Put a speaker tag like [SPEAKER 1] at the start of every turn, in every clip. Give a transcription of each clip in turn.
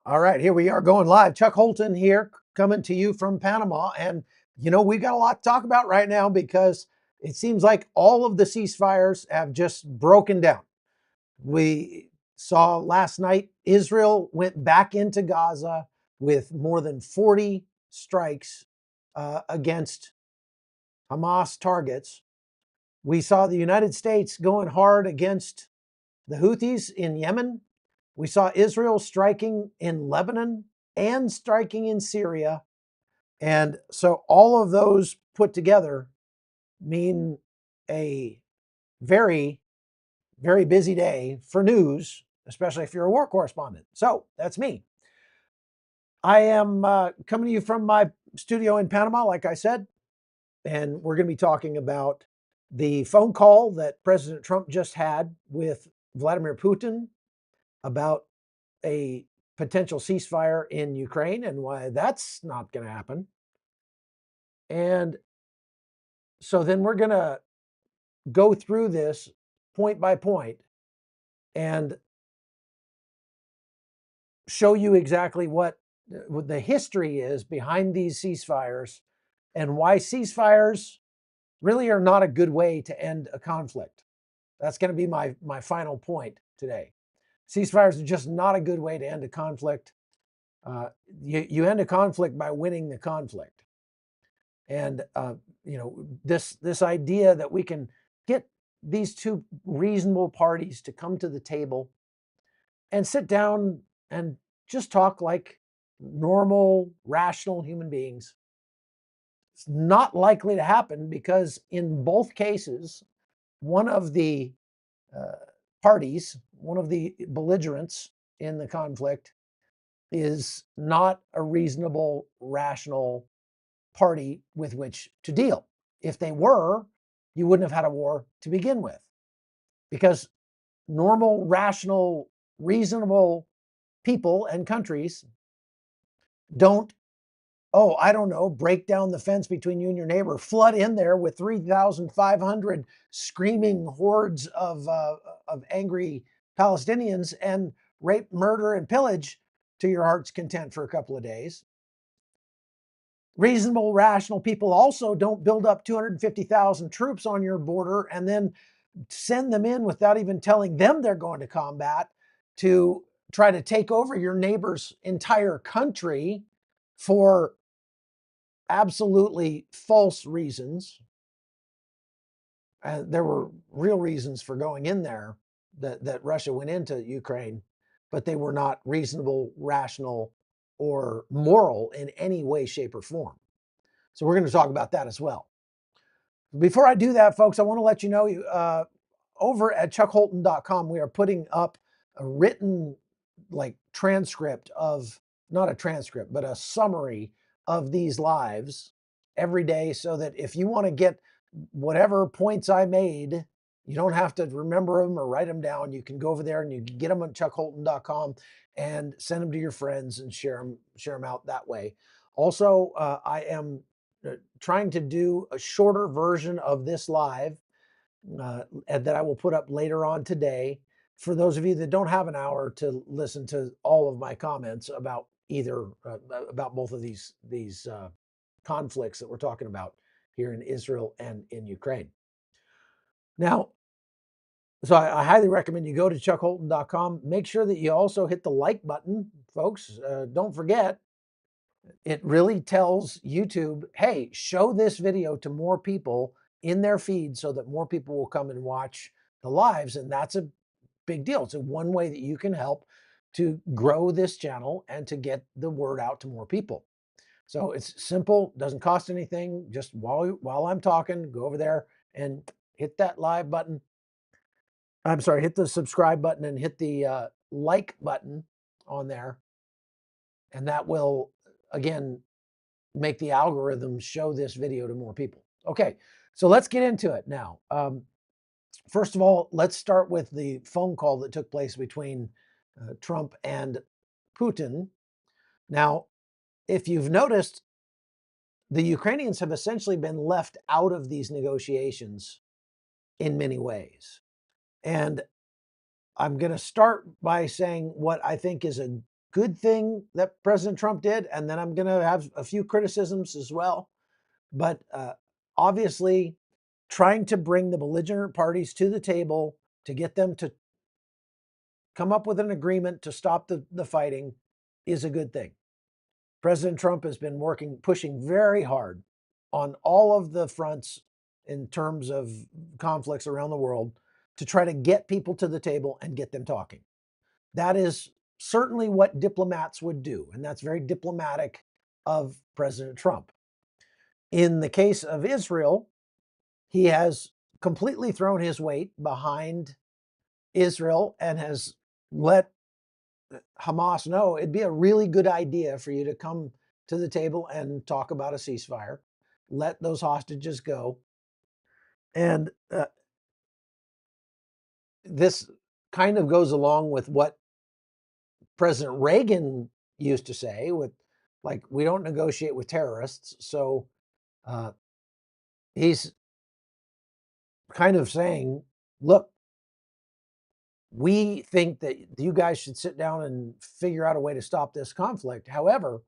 [SPEAKER 1] All right, here we are going live. Chuck Holton here, coming to you from Panama. And, we've got a lot to talk about right now because it seems like all of the ceasefires have just broken down. We saw last night Israel went back into Gaza with more than 40 strikes against Hamas targets. We saw the United States going hard against the Houthis in Yemen. We saw Israel striking in Lebanon and striking in Syria. And so all of those put together mean a very, very busy day for news, especially if you're a war correspondent. So that's me. I am coming to you from my studio in Panama, like I said, and we're going to be talking about the phone call that President Trump just had with Vladimir Putin about a potential ceasefire in Ukraine and why that's not going to happen. And so then we're going to go through this point by point and show you exactly what the history is behind these ceasefires and why ceasefires really are not a good way to end a conflict. That's going to be my final point today. Ceasefires are just not a good way to end a conflict. You end a conflict by winning the conflict. And this idea that we can get these two reasonable parties to come to the table and sit down and just talk like normal, rational human beings, it's not likely to happen because in both cases, one of the parties, one of the belligerents in the conflict, is not a reasonable, rational party with which to deal. If they were, you wouldn't have had a war to begin with. Because normal, rational, reasonable people and countries don't, I don't know, break down the fence between you and your neighbor, flood in there with 3,500 screaming hordes of angry Palestinians and rape, murder, and pillage to your heart's content for a couple of days. Reasonable, rational people also don't build up 250,000 troops on your border and then send them in without even telling them they're going to combat to try to take over your neighbor's entire country for absolutely false reasons. And there were real reasons for going in there that Russia went into Ukraine, but they were not reasonable, rational, or moral in any way, shape, or form. So we're going to talk about that as well. Before I do that, folks, I want to let you know over at chuckholton.com, we are putting up a written transcript of, not a transcript, but a summary of these lives every day so that if you want to get whatever points I made, you don't have to remember them or write them down. You can go over there and you can get them on chuckholton.com and send them to your friends and share them out that way. Also, I am trying to do a shorter version of this live that I will put up later on today for those of you that don't have an hour to listen to all of my comments about about both of these conflicts that we're talking about here in Israel and in Ukraine. Now, so I highly recommend you go to chuckholton.com. Make sure that you also hit the like button, folks. Don't forget, it really tells YouTube, hey, show this video to more people in their feed so that more people will come and watch the lives. And that's a big deal. It's one way that you can help to grow this channel and to get the word out to more people. So it's simple, doesn't cost anything. Just while I'm talking, go over there and hit that live button. I'm sorry, hit the subscribe button and hit the like button on there. And that will, again, make the algorithm show this video to more people. Okay, so let's get into it now. First of all, let's start with the phone call that took place between Trump and Putin. Now, if you've noticed, the Ukrainians have essentially been left out of these negotiations in many ways. And I'm going to start by saying what I think is a good thing that President Trump did, and then I'm going to have a few criticisms as well. But obviously, trying to bring the belligerent parties to the table to get them to come up with an agreement to stop the fighting is a good thing. President Trump has been pushing very hard on all of the fronts in terms of conflicts around the world to try to get people to the table and get them talking. That is certainly what diplomats would do, and that's very diplomatic of President Trump. In the case of Israel, he has completely thrown his weight behind Israel and has let Hamas know it'd be a really good idea for you to come to the table and talk about a ceasefire, let those hostages go. And this kind of goes along with what President Reagan used to say, with like, we don't negotiate with terrorists. So he's kind of saying, look, we think that you guys should sit down and figure out a way to stop this conflict. However,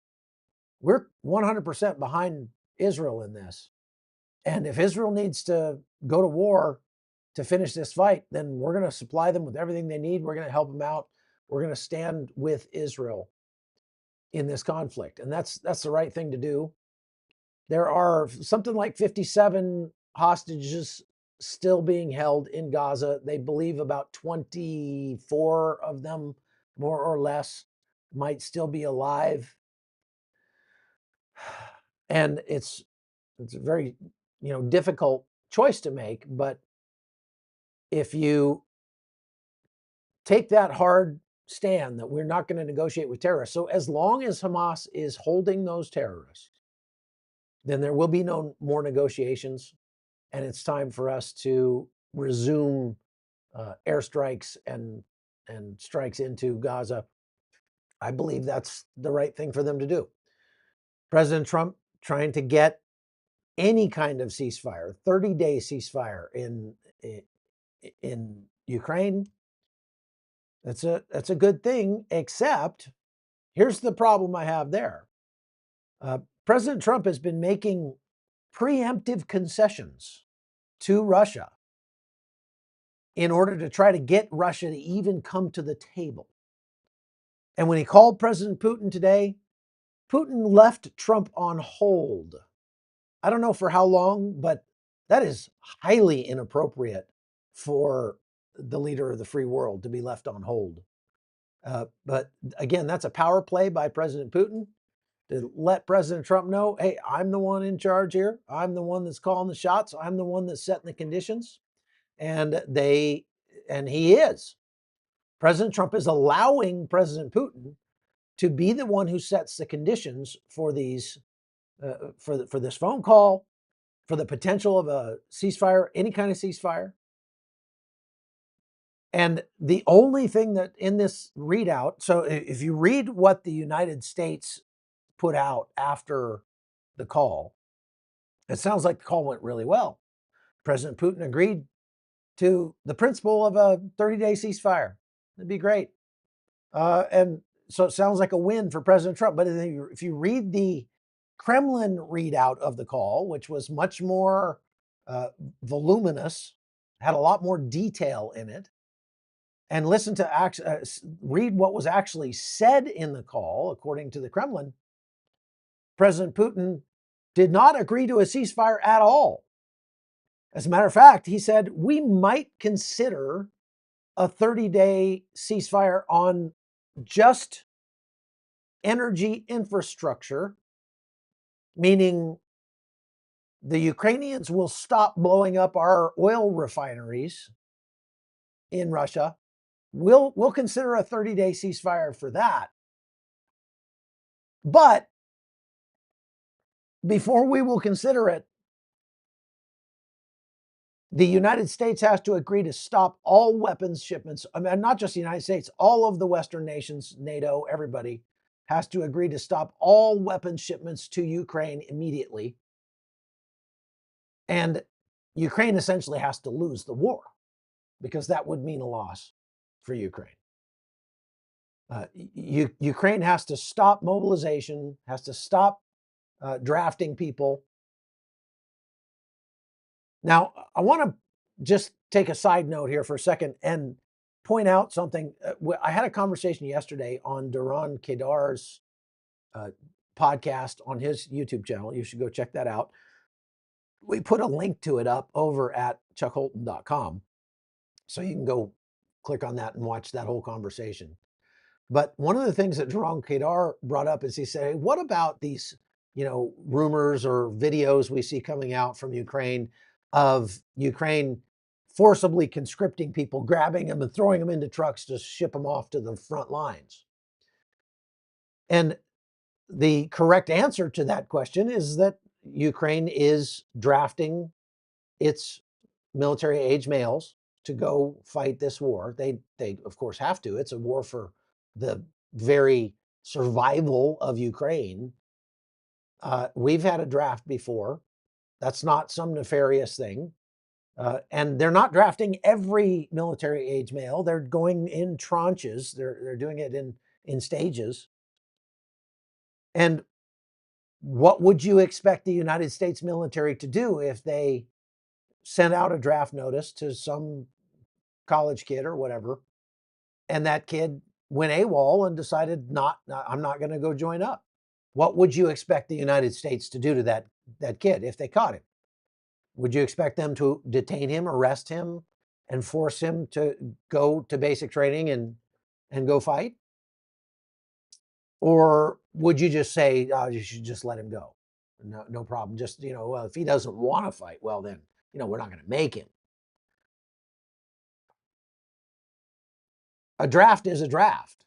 [SPEAKER 1] we're 100% behind Israel in this. And if Israel needs to go to war to finish this fight, then we're going to supply them with everything they need. We're going to help them out. We're going to stand with Israel in this conflict. And that's the right thing to do. There are something like 57 hostages still being held in Gaza. They believe about 24 of them, more or less, might still be alive. And it's a very, difficult choice to make. But if you take that hard stand that we're not going to negotiate with terrorists, so as long as Hamas is holding those terrorists, then there will be no more negotiations. And it's time for us to resume airstrikes and strikes into Gaza. I believe that's the right thing for them to do. President Trump trying to get any kind of ceasefire, 30-day ceasefire in Ukraine. That's a good thing, except here's the problem I have there. President Trump has been making preemptive concessions to Russia in order to try to get Russia to even come to the table. And when he called President Putin today, Putin left Trump on hold. I don't know for how long, but that is highly inappropriate for the leader of the free world to be left on hold. But again, that's a power play by President Putin to let President Trump know, hey, I'm the one in charge here. I'm the one that's calling the shots. I'm the one that's setting the conditions. And he is. President Trump is allowing President Putin to be the one who sets the conditions for these, for this phone call, for the potential of a ceasefire, any kind of ceasefire. And the only thing that in this readout, so if you read what the United States put out after the call, it sounds like the call went really well. President Putin agreed to the principle of a 30-day ceasefire. It'd be great. And so it sounds like a win for President Trump. But if you read the Kremlin readout of the call, which was much more voluminous, had a lot more detail in it, and listen to read what was actually said in the call, according to the Kremlin, President Putin did not agree to a ceasefire at all. As a matter of fact, he said, we might consider a 30-day ceasefire on just energy infrastructure, meaning the Ukrainians will stop blowing up our oil refineries in Russia. We'll consider a 30-day ceasefire for that. But before we will consider it, the United States has to agree to stop all weapons shipments. I mean, not just the United States, all of the Western nations, NATO, everybody has to agree to stop all weapons shipments to Ukraine immediately. And Ukraine essentially has to lose the war, because that would mean a loss for Ukraine. Ukraine has to stop mobilization, has to stop drafting people. Now, I want to just take a side note here for a second and point out something. I had a conversation yesterday on Duran Kedar's podcast on his YouTube channel. You should go check that out. We put a link to it up over at chuckholton.com. So you can go click on that and watch that whole conversation. But one of the things that Duran Kedar brought up is he said, hey, what about these, rumors or videos we see coming out from Ukraine of Ukraine forcibly conscripting people, grabbing them and throwing them into trucks to ship them off to the front lines? And the correct answer to that question is that Ukraine is drafting its military age males to go fight this war. They of course have to. It's a war for the very survival of Ukraine. We've had a draft before. That's not some nefarious thing. And they're not drafting every military age male. They're going in tranches. They're doing it in stages. And what would you expect the United States military to do if they sent out a draft notice to some college kid or whatever, and that kid went AWOL and decided I'm not going to go join up? What would you expect the United States to do to that kid if they caught him? Would you expect them to detain him, arrest him, and force him to go to basic training and go fight? Or would you just say, oh, you should just let him go? No problem. Just, well, if he doesn't want to fight, well, then, we're not going to make him. A draft is a draft.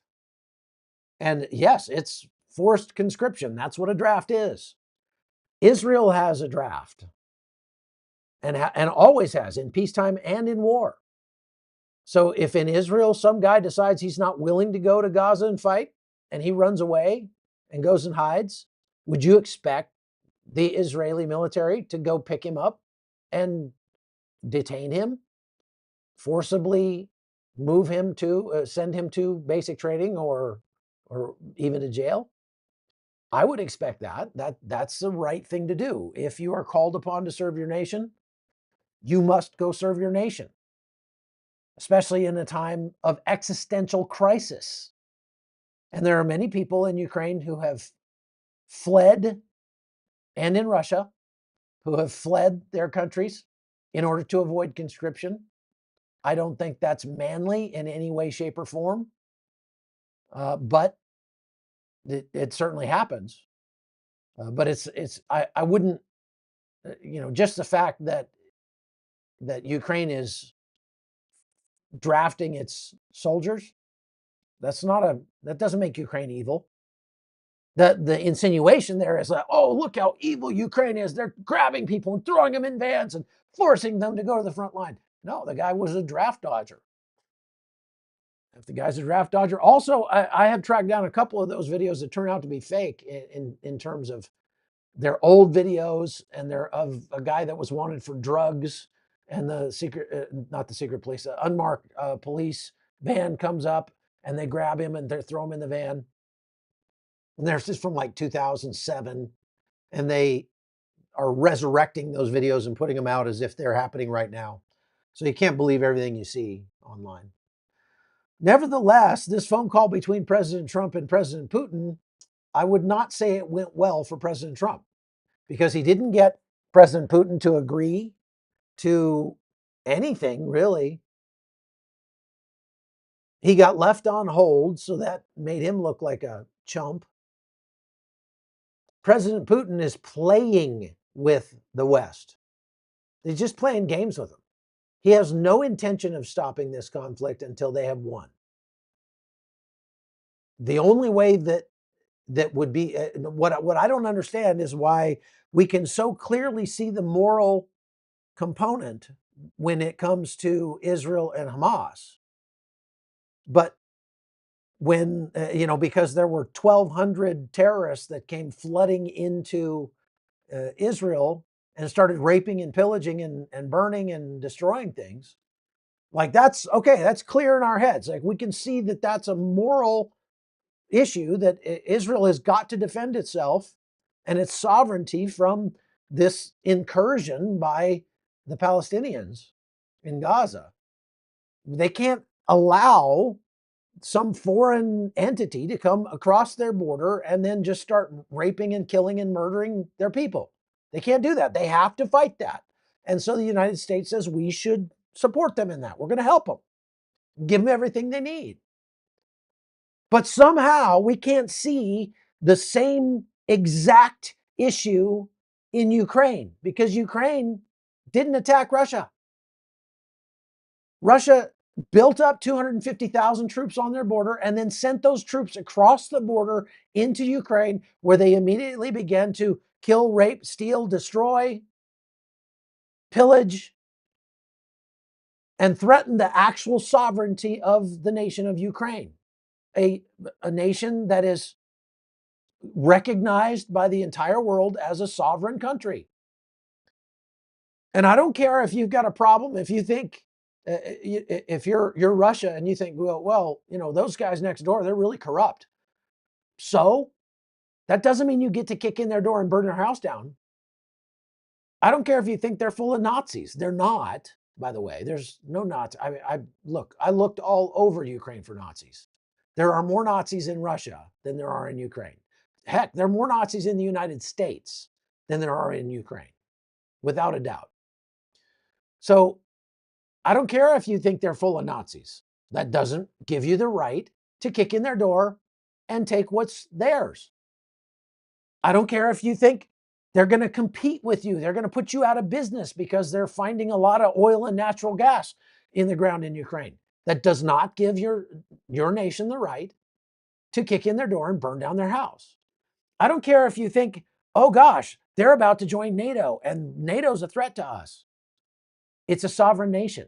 [SPEAKER 1] And yes, it's forced conscription. That's what a draft is. Israel has a draft and always has, in peacetime and in war. So if in Israel some guy decides he's not willing to go to Gaza and fight, and he runs away and goes and hides, would you expect the Israeli military to go pick him up and detain him, forcibly move him to, send him to basic training or even to jail? I would expect that's the right thing to do. If you are called upon to serve your nation, you must go serve your nation, especially in a time of existential crisis. And there are many people in Ukraine who have fled, and in Russia, who have fled their countries in order to avoid conscription. I don't think that's manly in any way, shape, or form, but it certainly happens. But I wouldn't, just the fact that Ukraine is drafting its soldiers, that doesn't make Ukraine evil. The insinuation there is like, oh, look how evil Ukraine is. They're grabbing people and throwing them in vans and forcing them to go to the front line. No, the guy was a draft dodger. If the guy's a draft dodger, also, I have tracked down a couple of those videos that turn out to be fake in terms of they're old videos, and they're of a guy that was wanted for drugs, and the secret, not the secret police, the unmarked police van comes up and they grab him and they throw him in the van. And they're just from like 2007, and they are resurrecting those videos and putting them out as if they're happening right now. So you can't believe everything you see online. Nevertheless, this phone call between President Trump and President Putin, I would not say it went well for President Trump, because he didn't get President Putin to agree to anything, really. He got left on hold, so that made him look like a chump. President Putin is playing with the West. He's just playing games with them. He has no intention of stopping this conflict until they have won. The only way that would be, what I don't understand is why we can so clearly see the moral component when it comes to Israel and Hamas. But when, because there were 1,200 terrorists that came flooding into Israel and started raping and pillaging and burning and destroying things, like that's okay, that's clear in our heads. Like we can see that that's a moral issue that Israel has got to defend itself and its sovereignty from this incursion by the Palestinians in Gaza. They can't allow some foreign entity to come across their border and then just start raping and killing and murdering their people. They can't do that. They have to fight that. And so the United States says we should support them in that. We're going to help them, give them everything they need. But somehow we can't see the same exact issue in Ukraine because Ukraine didn't attack Russia. Russia built up 250,000 troops on their border and then sent those troops across the border into Ukraine, where they immediately began to kill, rape, steal, destroy, pillage, and threaten the actual sovereignty of the nation of Ukraine, a nation that is recognized by the entire world as a sovereign country. And I don't care if you've got a problem, if you think, if you're Russia and you think, well, those guys next door, they're really corrupt. So that doesn't mean you get to kick in their door and burn their house down. I don't care if you think they're full of Nazis. They're not, by the way. There's no Nazis. I looked all over Ukraine for Nazis. There are more Nazis in Russia than there are in Ukraine. Heck, there are more Nazis in the United States than there are in Ukraine, without a doubt. So I don't care if you think they're full of Nazis. That doesn't give you the right to kick in their door and take what's theirs. I don't care if you think they're going to compete with you. They're going to put you out of business because they're finding a lot of oil and natural gas in the ground in Ukraine. That does not give your nation the right to kick in their door and burn down their house. I don't care if you think, oh gosh, they're about to join NATO and NATO's a threat to us. It's a sovereign nation.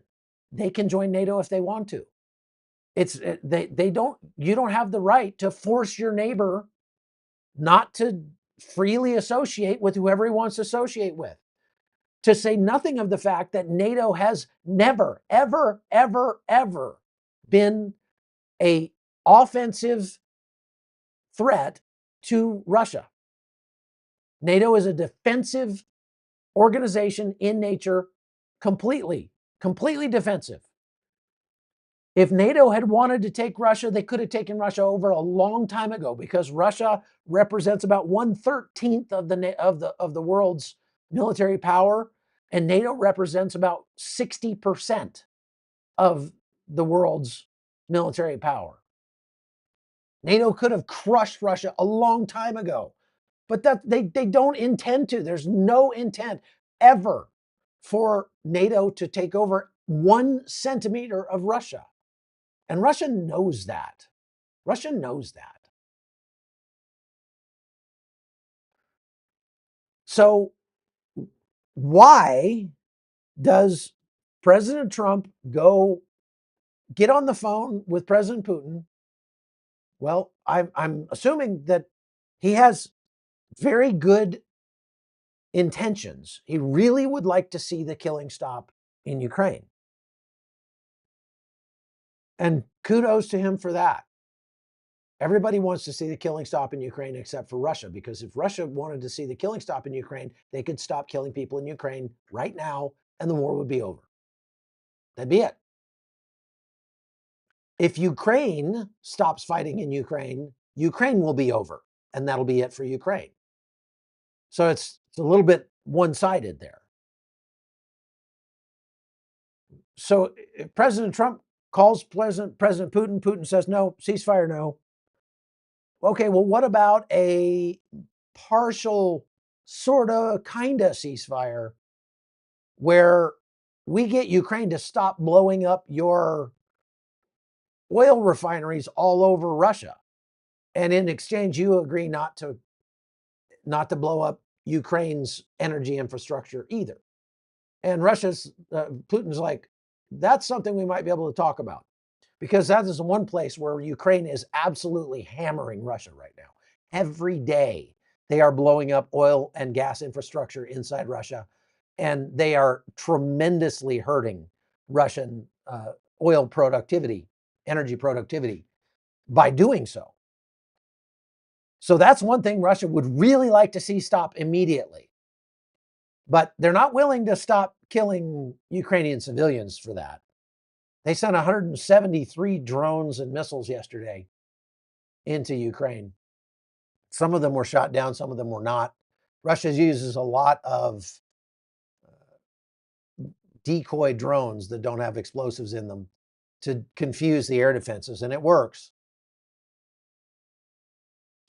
[SPEAKER 1] They can join NATO if they want to. You don't have the right to force your neighbor not to freely associate with whoever he wants to associate with. To say nothing of the fact that NATO has never, ever, ever, ever been an offensive threat to Russia. NATO is a defensive organization in nature, completely defensive. If NATO had wanted to take Russia, they could have taken Russia over a long time ago, because Russia represents about 1/13 of the world's military power, and NATO represents about 60% of the world's military power. NATO could have crushed Russia a long time ago, but they don't intend to. There's no intent ever for NATO to take over 1 centimeter of Russia. And Russia knows that. Russia knows that. So why does President Trump go get on the phone with President Putin? Well, I'm assuming that he has very good intentions. He really would like to see the killing stop in Ukraine. And kudos to him for that. Everybody wants to see the killing stop in Ukraine except for Russia, because if Russia wanted to see the killing stop in Ukraine, they could stop killing people in Ukraine right now and the war would be over. That'd be it. If Ukraine stops fighting in Ukraine, Ukraine will be over, and that'll be it for Ukraine. So it's a little bit one-sided there. So if President Trump calls President Putin, Putin says no, ceasefire no. Okay, well, what about a partial, sort of, kind of ceasefire where we get Ukraine to stop blowing up your oil refineries all over Russia, and in exchange you agree not to blow up Ukraine's energy infrastructure either? And Putin's like, that's something we might be able to talk about, because that is one place where Ukraine is absolutely hammering Russia right now. Every day they are blowing up oil and gas infrastructure inside Russia, and they are tremendously hurting Russian oil productivity, energy productivity by doing so. So that's one thing Russia would really like to see stop immediately. But they're not willing to stop killing Ukrainian civilians for that. They sent 173 drones and missiles yesterday into Ukraine. Some of them were shot down, some of them were not. Russia uses a lot of decoy drones that don't have explosives in them to confuse the air defenses, and it works.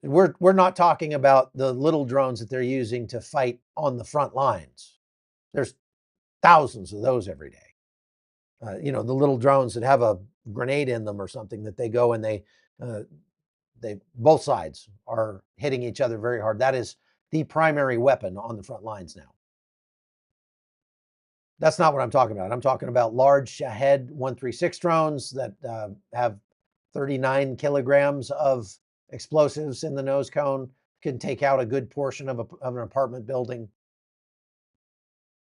[SPEAKER 1] We're not talking about the little drones that they're using to fight on the front lines. There's thousands of those every day. The little drones that have a grenade in them or something that they go and they both sides are hitting each other very hard. That is the primary weapon on the front lines now. That's not what I'm talking about. I'm talking about large Shahed 136 drones that have 39 kilograms of explosives in the nose cone, can take out a good portion of an apartment building.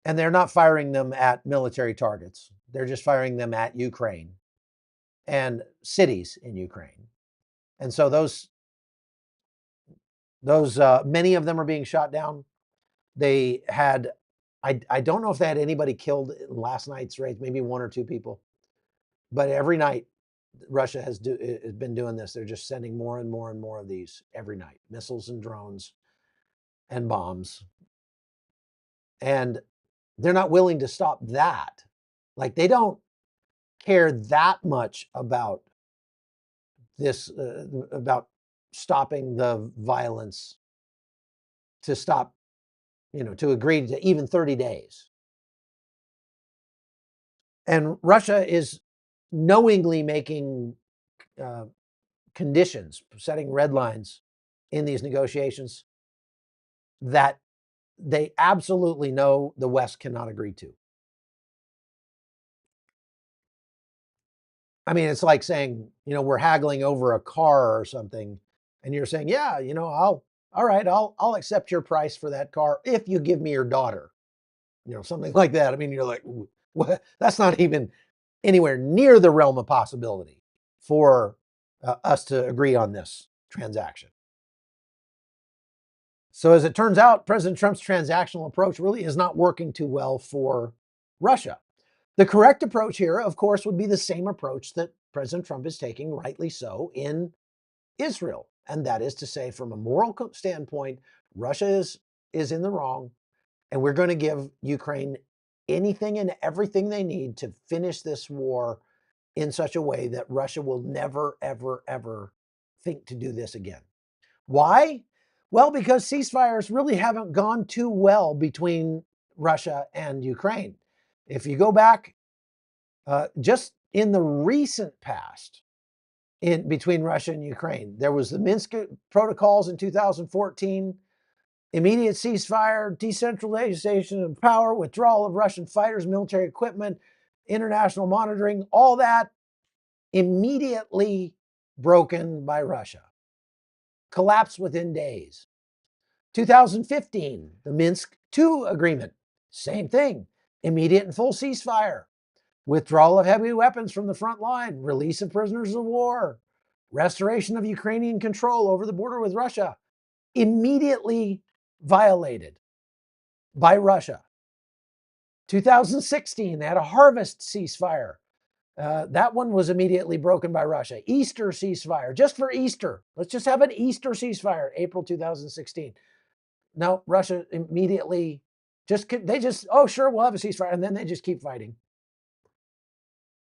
[SPEAKER 1] And they're not firing them at military targets. They're just firing them at Ukraine and cities in Ukraine. And so those many of them are being shot down. They had, I don't know if they had anybody killed in last night's raid, maybe one or two people. But every night, Russia has been doing this. They're just sending more and more and more of these every night, missiles and drones and bombs. And they're not willing to stop that. Like, they don't care that much about this, about stopping the violence, to stop, to agree to even 30 days. And Russia is knowingly making conditions, setting red lines in these negotiations that they absolutely know the West cannot agree to. I mean, it's like saying, we're haggling over a car or something, and you're saying, yeah, all right, I'll accept your price for that car if you give me your daughter, something like that. I mean, you're like, what? That's not even anywhere near the realm of possibility for us to agree on this transaction. So as it turns out, President Trump's transactional approach really is not working too well for Russia. The correct approach here, of course, would be the same approach that President Trump is taking, rightly so, in Israel. And that is to say, from a moral standpoint, Russia is in the wrong, and we're going to give Ukraine anything and everything they need to finish this war in such a way that Russia will never, ever, ever think to do this again. Why? Well, because ceasefires really haven't gone too well between Russia and Ukraine. If you go back just in the recent past, between Russia and Ukraine, there was the Minsk protocols in 2014, immediate ceasefire, decentralization of power, withdrawal of Russian fighters, military equipment, international monitoring, all that immediately broken by Russia. Collapsed within days. 2015, the Minsk II agreement, same thing. Immediate and full ceasefire. Withdrawal of heavy weapons from the front line, release of prisoners of war, restoration of Ukrainian control over the border with Russia, immediately violated by Russia. 2016, they had a harvest ceasefire. That one was immediately broken by Russia. Easter ceasefire, just for Easter. Let's just have an Easter ceasefire, April 2016. No, Russia immediately oh, sure, we'll have a ceasefire. And then they just keep fighting.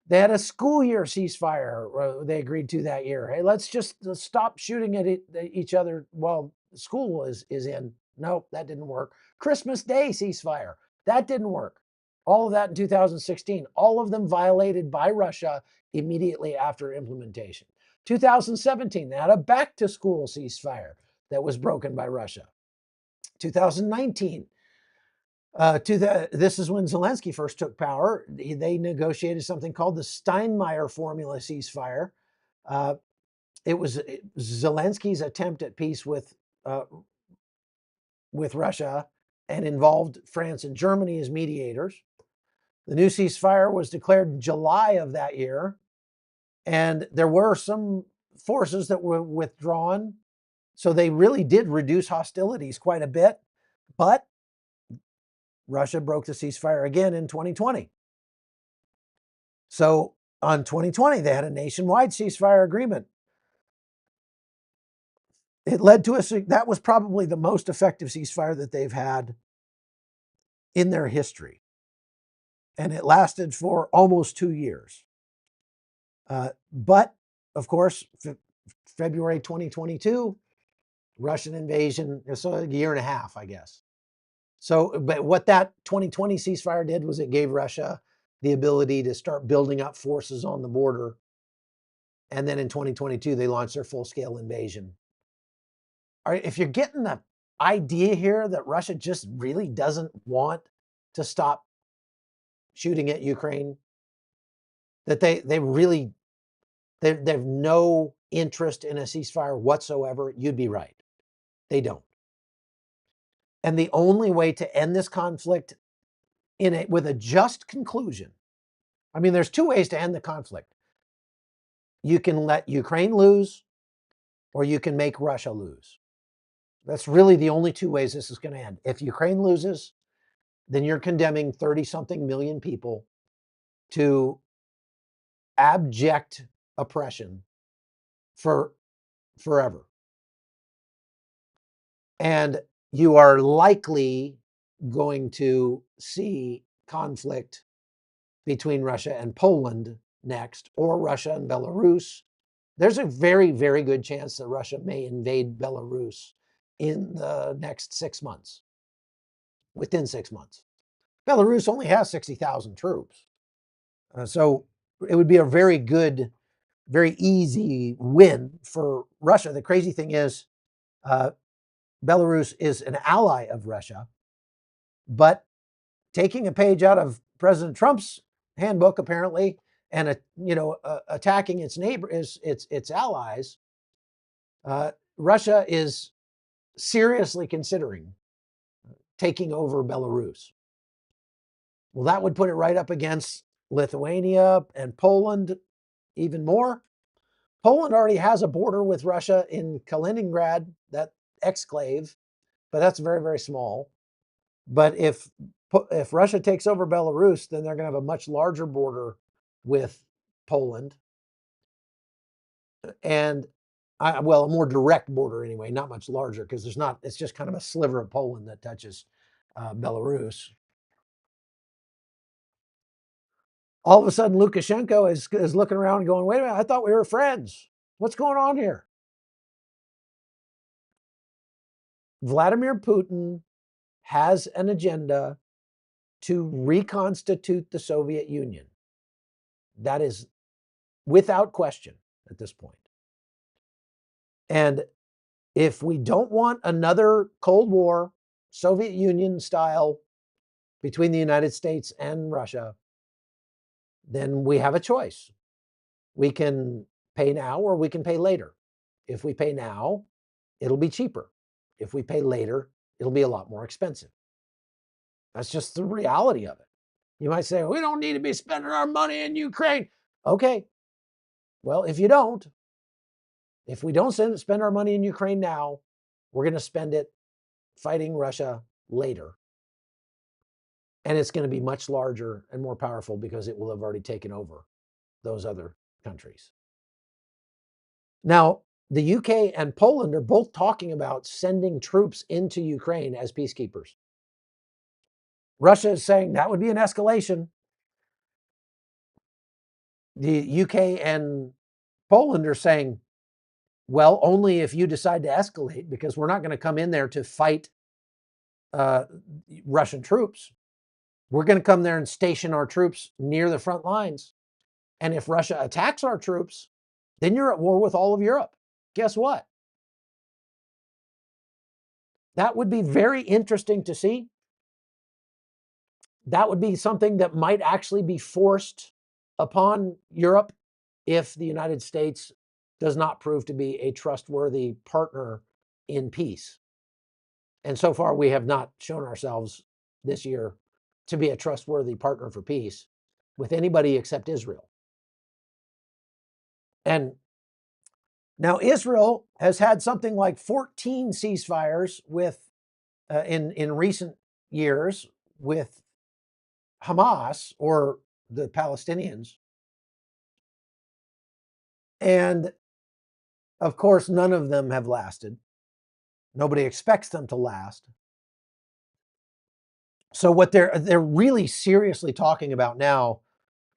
[SPEAKER 1] They had a school year ceasefire they agreed to that year. Hey, let's stop shooting at each other while school is in. Nope, that didn't work. Christmas Day ceasefire. That didn't work. All of that in 2016. All of them violated by Russia immediately after implementation. 2017, they had a back to school ceasefire that was broken by Russia. 2019, this is when Zelensky first took power. They negotiated something called the Steinmeier Formula ceasefire. It was Zelensky's attempt at peace with Russia and involved France and Germany as mediators. The new ceasefire was declared in July of that year, and there were some forces that were withdrawn So they really did reduce hostilities quite a bit, but Russia broke the ceasefire again in 2020. So on 2020, they had a nationwide ceasefire agreement. It led to that was probably the most effective ceasefire that they've had in their history. And it lasted for almost 2 years. But of course, February 2022, Russian invasion, so a year and a half, I guess. So, but what that 2020 ceasefire did was it gave Russia the ability to start building up forces on the border. And then in 2022, they launched their full-scale invasion. If you're getting the idea here that Russia just really doesn't want to stop shooting at Ukraine, that they have no interest in a ceasefire whatsoever, you'd be right. They don't. And the only way to end this conflict with a just conclusion, I mean, there's 2 ways to end the conflict. You can let Ukraine lose, or you can make Russia lose. That's really the only 2 ways this is going to end. If Ukraine loses, then you're condemning 30-something million people to abject oppression for forever. And you are likely going to see conflict between Russia and Poland next, or Russia and Belarus. There's a very, very good chance that Russia may invade Belarus in the next 6 months, within 6 months. Belarus only has 60,000 troops. So it would be a very good, very easy win for Russia. The crazy thing is, Belarus is an ally of Russia, but taking a page out of President Trump's handbook, apparently, and attacking its its allies, Russia is seriously considering taking over Belarus. Well, that would put it right up against Lithuania and Poland even more. Poland already has a border with Russia in Kaliningrad, that exclave, but that's very, very small. But if Russia takes over Belarus, then they're going to have a much larger border with Poland, and a more direct border anyway, not much larger, because it's just kind of a sliver of Poland that touches Belarus. All of a sudden, Lukashenko is looking around and going, wait a minute, I thought we were friends. What's going on here? Vladimir Putin has an agenda to reconstitute the Soviet Union. That is without question at this point. And if we don't want another Cold War, Soviet Union style between the United States and Russia, then we have a choice. We can pay now or we can pay later. If we pay now, it'll be cheaper. If we pay later, it'll be a lot more expensive. That's just the reality of it. You might say, we don't need to be spending our money in Ukraine. Okay. Well, if we don't spend our money in Ukraine now, we're going to spend it fighting Russia later. And it's going to be much larger and more powerful because it will have already taken over those other countries. Now, the UK and Poland are both talking about sending troops into Ukraine as peacekeepers. Russia is saying that would be an escalation. The UK and Poland are saying, well, only if you decide to escalate, because we're not going to come in there to fight Russian troops. We're going to come there and station our troops near the front lines. And if Russia attacks our troops, then you're at war with all of Europe. Guess what? That would be very interesting to see. That would be something that might actually be forced upon Europe if the United States does not prove to be a trustworthy partner in peace. And so far, we have not shown ourselves this year to be a trustworthy partner for peace with anybody except Israel. And Now, Israel has had something like 14 ceasefires with in recent years with Hamas or the Palestinians. And of course, none of them have lasted. Nobody expects them to last. So what they're really seriously talking about now,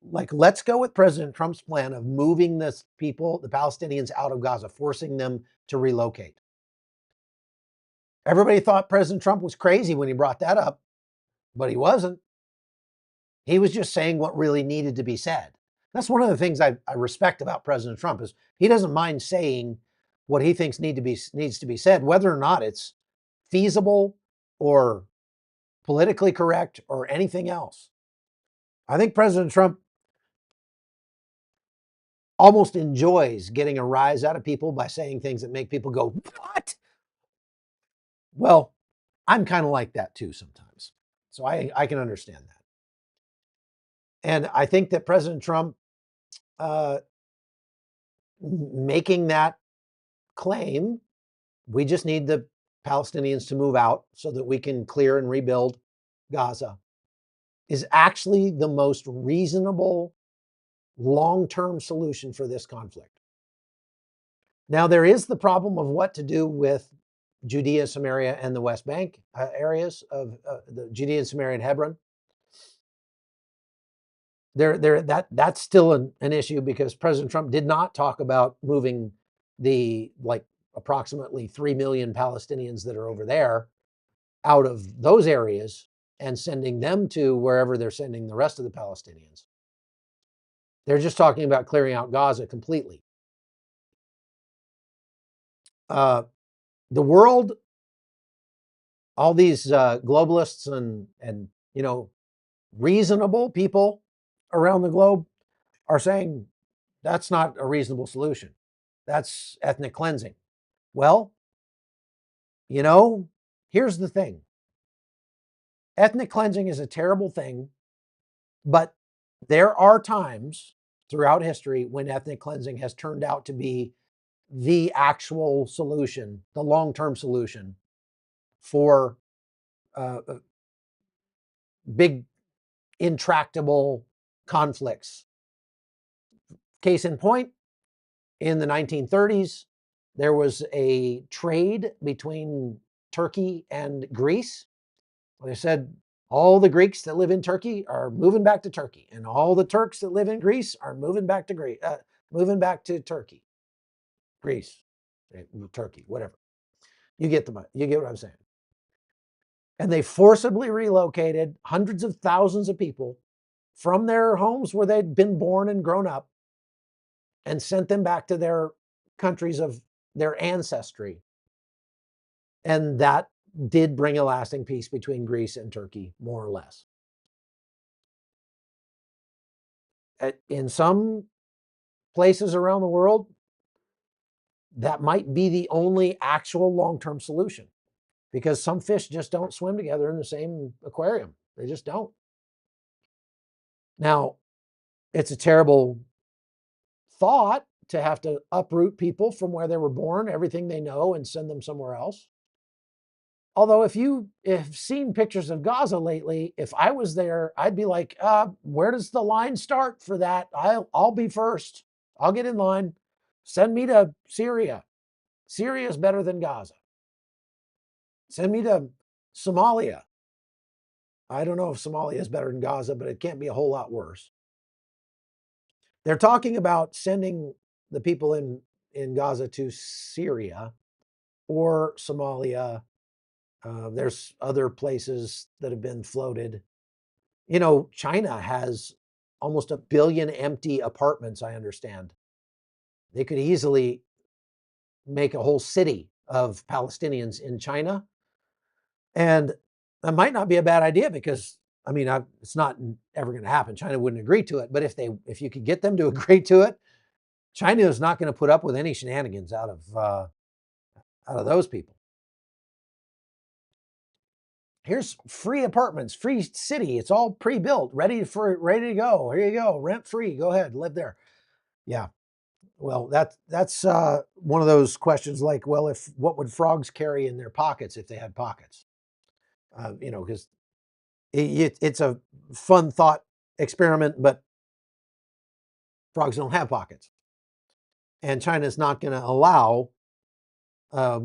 [SPEAKER 1] like, let's go with President Trump's plan of moving the Palestinians out of Gaza, forcing them to relocate. Everybody thought President Trump was crazy when he brought that up, but he wasn't. He was just saying what really needed to be said. That's one of the things I respect about President Trump is he doesn't mind saying what he thinks needs to be said, whether or not it's feasible or politically correct or anything else. I think President Trump almost enjoys getting a rise out of people by saying things that make people go, "What?" Well, I'm kind of like that too sometimes. So I can understand that. And I think that President Trump uh, making that claim, we just need the Palestinians to move out so that we can clear and rebuild Gaza, is actually the most reasonable long-term solution for this conflict. Now, there is the problem of what to do with Judea, Samaria, and the West Bank areas of the Judea, Samaria, and Hebron. That's still an issue because President Trump did not talk about moving the approximately 3 million Palestinians that are over there out of those areas and sending them to wherever they're sending the rest of the Palestinians. They're just talking about clearing out Gaza completely. The world, all these globalists and reasonable people around the globe are saying that's not a reasonable solution. That's ethnic cleansing. Well, here's the thing. Ethnic cleansing is a terrible thing, but there are times throughout history when ethnic cleansing has turned out to be the actual solution, the long-term solution for big, intractable conflicts. Case in point, in the 1930s, there was a trade between Turkey and Greece. They said all the Greeks that live in Turkey are moving back to Turkey, and all the Turks that live in Greece are moving back to Turkey, Greece, Turkey, whatever. You get what I'm saying. And they forcibly relocated hundreds of thousands of people from their homes where they'd been born and grown up and sent them back to their countries of their ancestry. And that did bring a lasting peace between Greece and Turkey, more or less. In some places around the world, that might be the only actual long-term solution because some fish just don't swim together in the same aquarium. They just don't. Now, it's a terrible thought to have to uproot people from where they were born, everything they know, and send them somewhere else. Although if you have seen pictures of Gaza lately, if I was there, I'd be like, where does the line start for that? I'll be first. I'll get in line. Send me to Syria. Syria is better than Gaza. Send me to Somalia. I don't know if Somalia is better than Gaza, but it can't be a whole lot worse. They're talking about sending the people in Gaza to Syria or Somalia. There's other places that have been floated. China has almost 1 billion empty apartments, I understand. They could easily make a whole city of Palestinians in China. And that might not be a bad idea because, it's not ever going to happen. China wouldn't agree to it. But if you could get them to agree to it, China is not going to put up with any shenanigans out of those people. Here's free apartments, free city. It's all pre-built, ready to go. Here you go, rent free. Go ahead, live there. Yeah. Well, that's one of those questions like, well, if what would frogs carry in their pockets if they had pockets? Because it's a fun thought experiment, but frogs don't have pockets, and China's not going to allow a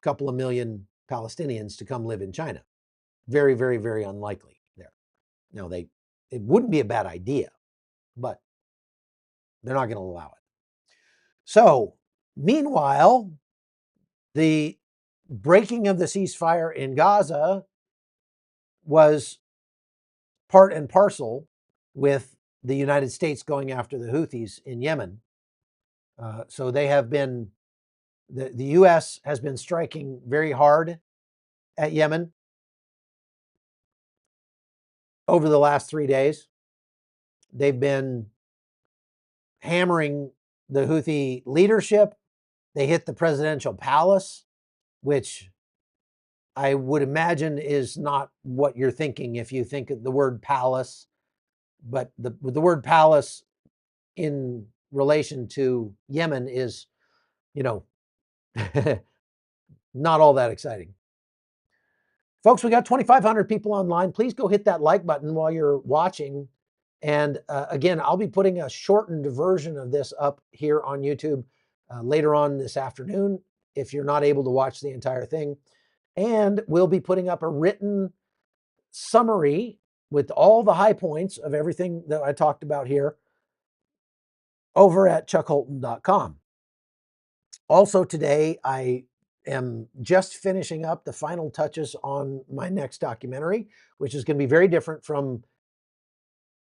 [SPEAKER 1] couple of million Palestinians to come live in China. Very, very, very unlikely there. Now, it wouldn't be a bad idea, but they're not going to allow it. So, meanwhile, the breaking of the ceasefire in Gaza was part and parcel with the United States going after the Houthis in Yemen. So they have been, the U.S. has been striking very hard at Yemen over the last 3 days. They've been hammering the Houthi leadership. They hit the presidential palace, which I would imagine is not what you're thinking if you think of the word palace, but the word palace in relation to Yemen is, you know, not all that exciting. Folks, we got 2,500 people online. Please go hit that like button while you're watching. And again, I'll be putting a shortened version of this up here on YouTube later on this afternoon if you're not able to watch the entire thing. And we'll be putting up a written summary with all the high points of everything that I talked about here over at chuckholton.com. Also today, I am just finishing up the final touches on my next documentary, which is going to be very different from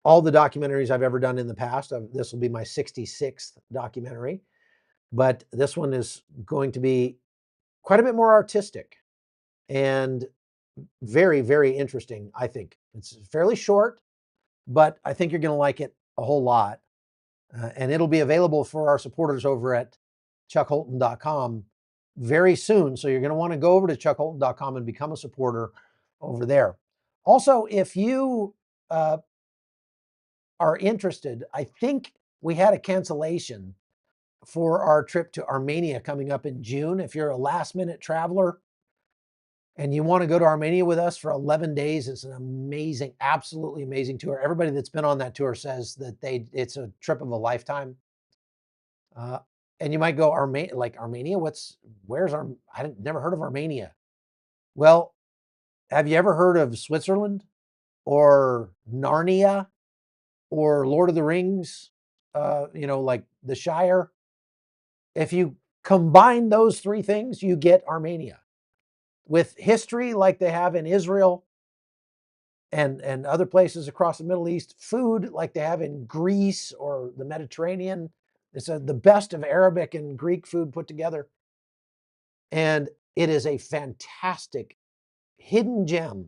[SPEAKER 1] all the documentaries I've ever done in the past. This will be my 66th documentary, but this one is going to be quite a bit more artistic and very, very interesting, I think. It's fairly short, but I think you're going to like it a whole lot. And it'll be available for our supporters over at chuckholton.com very soon. So you're going to want to go over to chuckholton.com and become a supporter over there. Also, if you are interested, I think we had a cancellation for our trip to Armenia coming up in June. If you're a last minute traveler and you want to go to Armenia with us for 11 days, it's an amazing, absolutely amazing tour. Everybody that's been on that tour says that it's a trip of a lifetime. And you might go, Armenia? I never heard of Armenia. Well, have you ever heard of Switzerland or Narnia or Lord of the Rings? Like the Shire. If you combine those three things, you get Armenia with history like they have in Israel and other places across the Middle East, food like they have in Greece or the Mediterranean. It's the best of Arabic and Greek food put together. And it is a fantastic hidden gem.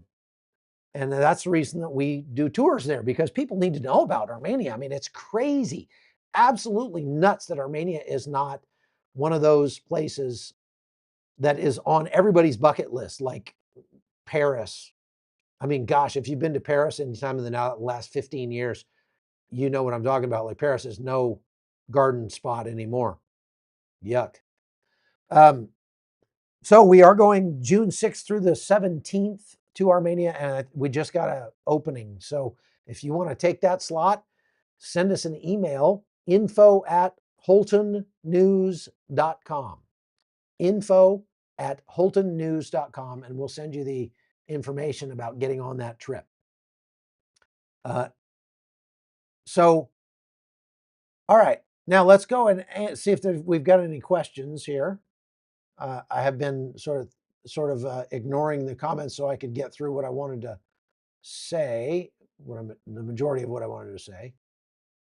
[SPEAKER 1] And that's the reason that we do tours there, because people need to know about Armenia. I mean, it's crazy, absolutely nuts that Armenia is not one of those places that is on everybody's bucket list, like Paris. I mean, gosh, if you've been to Paris anytime in the last 15 years, you know what I'm talking about. Like Paris is no garden spot anymore. Yuck. So we are going June 6th through the 17th to Armenia, and we just got an opening. So if you want to take that slot, send us an email, info@holtonnews.com. info@holtonnews.com, and we'll send you the information about getting on that trip. So, all right, now let's go and see if we've got any questions here. I have been sort of ignoring the comments so I could get through what I wanted to say, the majority of what I wanted to say.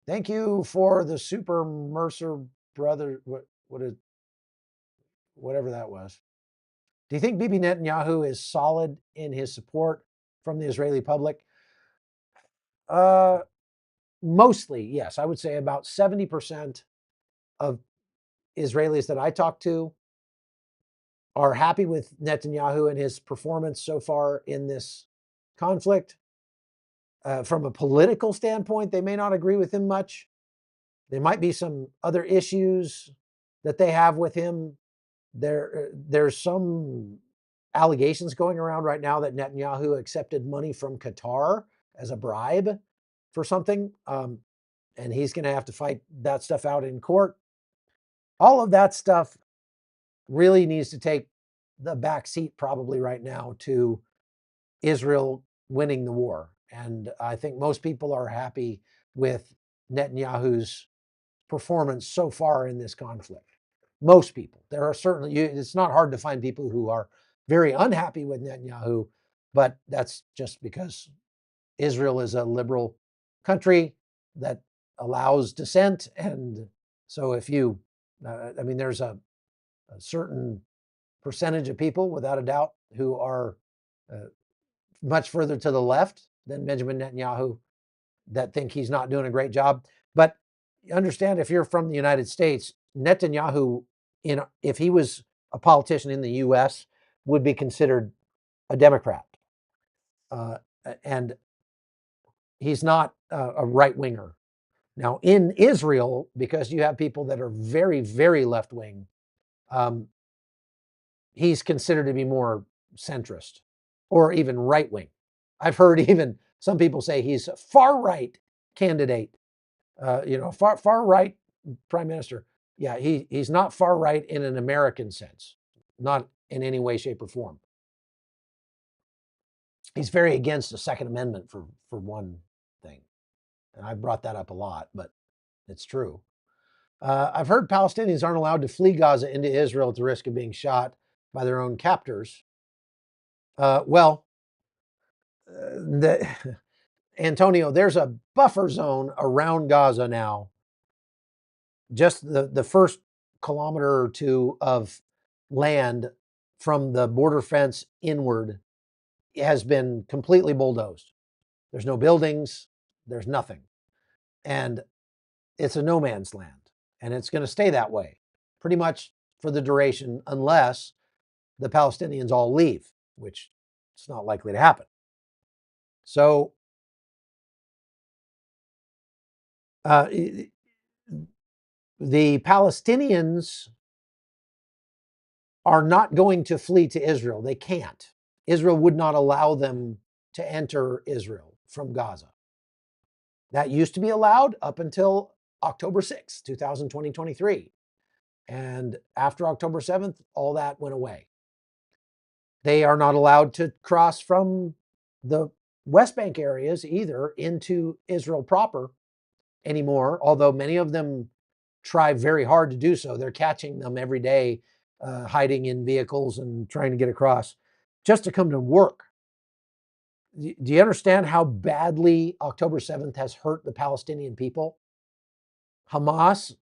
[SPEAKER 1] Thank you for the Super Mercer brother. Whatever that was. Do you think Bibi Netanyahu is solid in his support from the Israeli public? Mostly, yes. I would say about 70% of Israelis that I talk to are happy with Netanyahu and his performance so far in this conflict. From a political standpoint, they may not agree with him much, There might be some other issues that they have with him. There's some allegations going around right now that Netanyahu accepted money from Qatar as a bribe for something, and he's going to have to fight that stuff out in court. All of that stuff really needs to take the back seat probably right now to Israel winning the war. And I think most people are happy with Netanyahu's performance so far in this conflict. Most people. There are certainly, it's not hard to find people who are very unhappy with Netanyahu, but that's just because Israel is a liberal country that allows dissent. And so if you, there's a certain percentage of people, without a doubt, who are much further to the left than Benjamin Netanyahu that think he's not doing a great job. But understand, if you're from the United States, Netanyahu, if he was a politician in the U.S., would be considered a Democrat. And he's not a right winger. Now, in Israel, because you have people that are very, very left wing, he's considered to be more centrist or even right wing. I've heard even some people say he's a far right candidate, far right prime minister. Yeah, he's not far right in an American sense, not in any way, shape, or form. He's very against the Second Amendment for one thing. And I've brought that up a lot, but it's true. I've heard Palestinians aren't allowed to flee Gaza into Israel at the risk of being shot by their own captors. Antonio, there's a buffer zone around Gaza now. Just the first kilometer or two of land from the border fence inward has been completely bulldozed. There's no buildings, there's nothing. And it's a no man's land. And it's going to stay that way pretty much for the duration, unless the Palestinians all leave, which it's not likely to happen. So the Palestinians are not going to flee to Israel. They can't. Israel would not allow them to enter Israel from Gaza. That used to be allowed up until October 6th, 2023. And after October 7th, all that went away. They are not allowed to cross from the West Bank areas either into Israel proper anymore, although many of them try very hard to do so. They're catching them every day, hiding in vehicles and trying to get across just to come to work. Do you understand how badly October 7th has hurt the Palestinian people? Hamas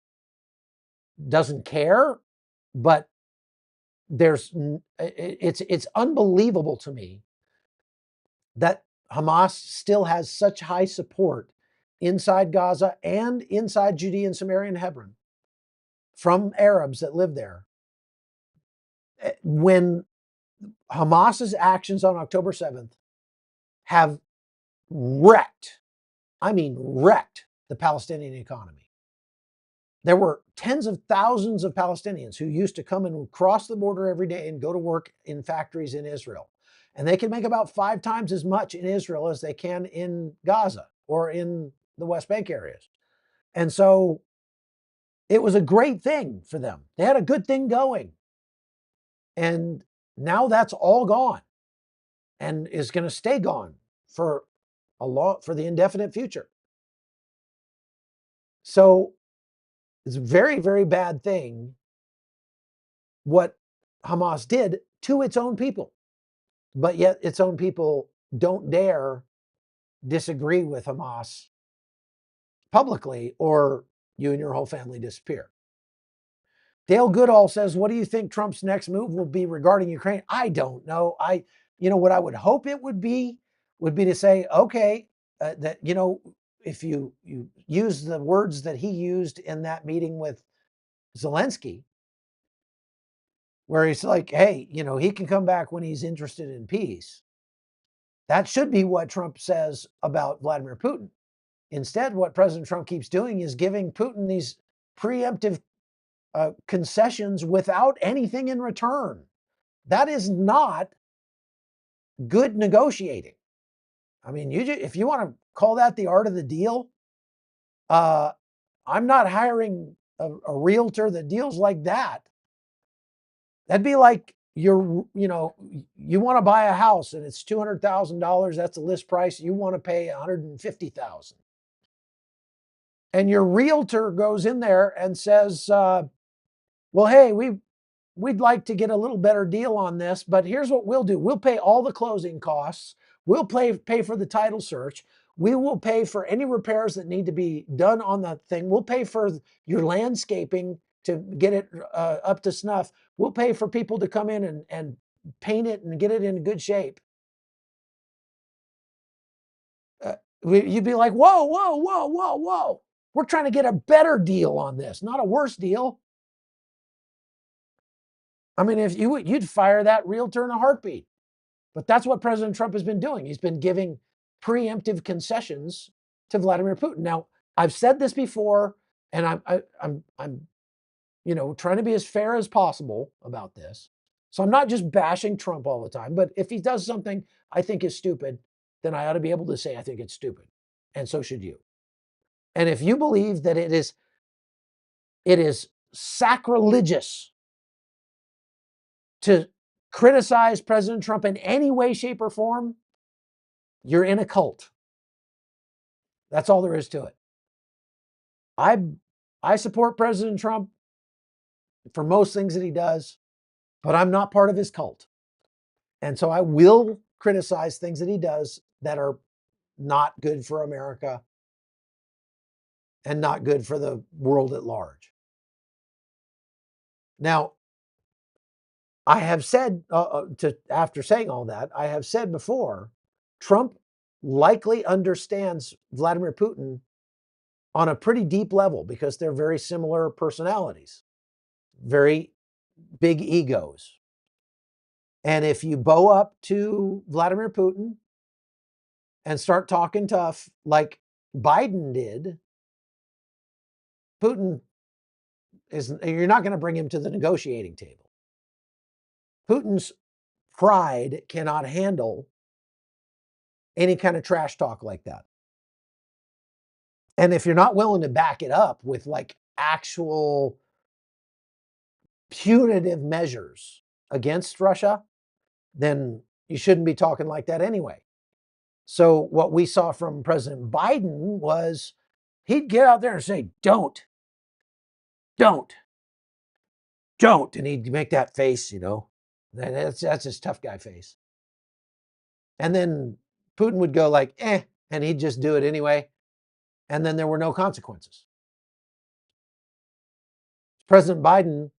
[SPEAKER 1] doesn't care, but it's unbelievable to me that Hamas still has such high support inside Gaza and inside Judea and Samaria and Hebron from Arabs that live there. When Hamas's actions on October 7th have wrecked the Palestinian economy. There were tens of thousands of Palestinians who used to come and cross the border every day and go to work in factories in Israel. And they can make about 5 times as much in Israel as they can in Gaza or in the West Bank areas. And so it was a great thing for them. They had a good thing going. And now that's all gone and is going to stay gone for the indefinite future. So it's a very, very bad thing what Hamas did to its own people. But yet its own people don't dare disagree with Hamas publicly, or you and your whole family disappear. Dale Goodall says, what do you think Trump's next move will be regarding Ukraine? I don't know. What I would hope it would be to say, okay, that, if you use the words that he used in that meeting with Zelensky, where he's like, hey, he can come back when he's interested in peace. That should be what Trump says about Vladimir Putin. Instead, what President Trump keeps doing is giving Putin these preemptive concessions without anything in return. That is not good negotiating. I mean, if you want to call that the art of the deal, I'm not hiring a realtor that deals like that. That'd be like you want to buy a house and it's $200,000. That's the list price. You want to pay $150,000. And your realtor goes in there and says, well, hey, we'd like to get a little better deal on this, but here's what we'll do. We'll pay all the closing costs. We'll pay for the title search. We will pay for any repairs that need to be done on the thing. We'll pay for your landscaping to get it up to snuff. We'll pay for people to come in and paint it and get it in good shape. You'd be like, whoa, whoa, whoa, whoa, whoa. We're trying to get a better deal on this, not a worse deal. I mean, if you'd fire that realtor in a heartbeat. But that's what President Trump has been doing. He's been giving preemptive concessions to Vladimir Putin. Now, I've said this before, and I'm trying to be as fair as possible about this. So I'm not just bashing Trump all the time, but if he does something I think is stupid, then I ought to be able to say I think it's stupid. And so should you. And if you believe that it is sacrilegious to criticize President Trump in any way, shape, or form, you're in a cult. That's all there is to it. I support President Trump for most things that he does, but I'm not part of his cult. And so I will criticize things that he does that are not good for America and not good for the world at large. Now, I have said, after saying all that, I have said before, Trump likely understands Vladimir Putin on a pretty deep level because they're very similar personalities, very big egos. And if you bow up to Vladimir Putin and start talking tough like Biden did, you're not going to bring him to the negotiating table. Putin's pride cannot handle any kind of trash talk like that. And if you're not willing to back it up with like actual punitive measures against Russia, then you shouldn't be talking like that anyway. So what we saw from President Biden was he'd get out there and say, don't. And he'd make that face, that's his tough guy face. And then Putin would go like, and he'd just do it anyway. And then there were no consequences. President Biden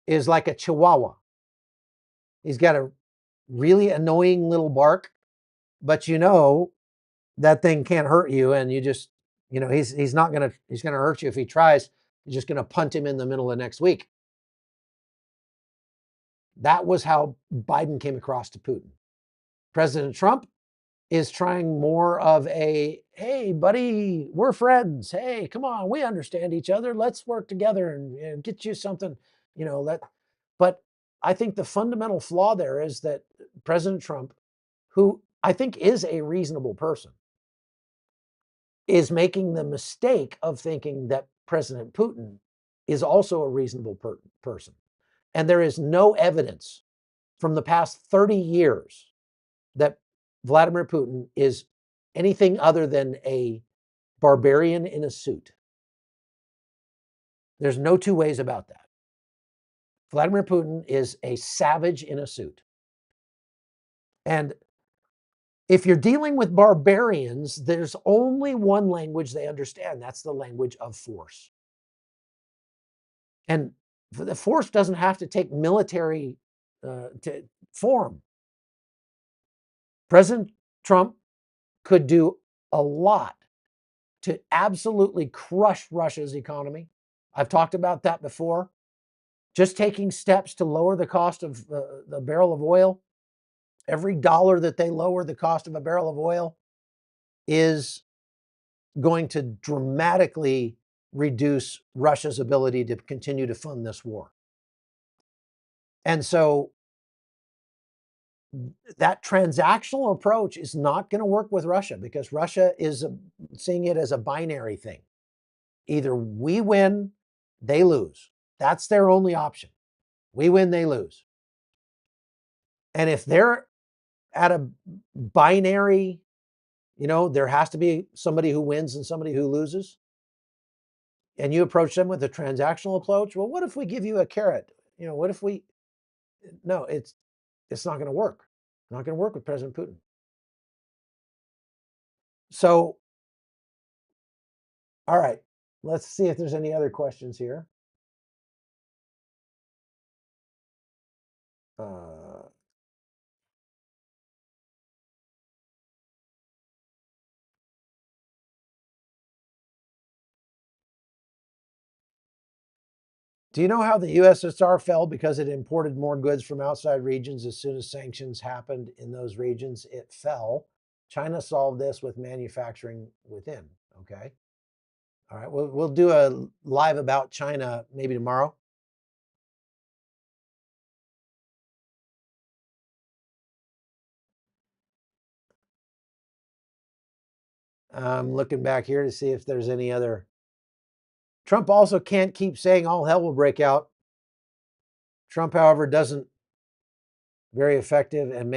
[SPEAKER 1] is like a chihuahua. He's got a really annoying little bark, but that thing can't hurt you. And you just, he's going to hurt you if he tries. You're just going to punt him in the middle of next week. That was how Biden came across to Putin. President Trump is trying more of a, hey, buddy, we're friends. Hey, come on, we understand each other. Let's work together and get you something, But I think the fundamental flaw there is that President Trump, who I think is a reasonable person, is making the mistake of thinking that President Putin is also a reasonable person. And there is no evidence from the past 30 years that Vladimir Putin is anything other than a barbarian in a suit. There's no two ways about that. Vladimir Putin is a savage in a suit. And if you're dealing with barbarians, there's only one language they understand. That's the language of force. And the force doesn't have to take military form. President Trump could do a lot to absolutely crush Russia's economy. I've talked about that before. Just taking steps to lower the cost of the barrel of oil. Every dollar that they lower the cost of a barrel of oil is going to dramatically reduce Russia's ability to continue to fund this war. And so that transactional approach is not going to work with Russia, because Russia is seeing it as a binary thing. Either we win, they lose. That's their only option. We win, they lose. And if they're at a binary, there has to be somebody who wins and somebody who loses, and you approach them with a transactional approach, well, what if we give you a carrot? What if we, no, it's not going to work. Not going to work with President Putin. So, all right, let's see if there's any other questions here. Do you know how the USSR fell? Because it imported more goods from outside regions. As soon as sanctions happened in those regions, it fell. China solved this with manufacturing within. Okay. All right. We'll do a live about China maybe tomorrow. I'm looking back here to see if there's any other. Trump also can't keep saying all hell will break out. Trump, however, doesn't very effective and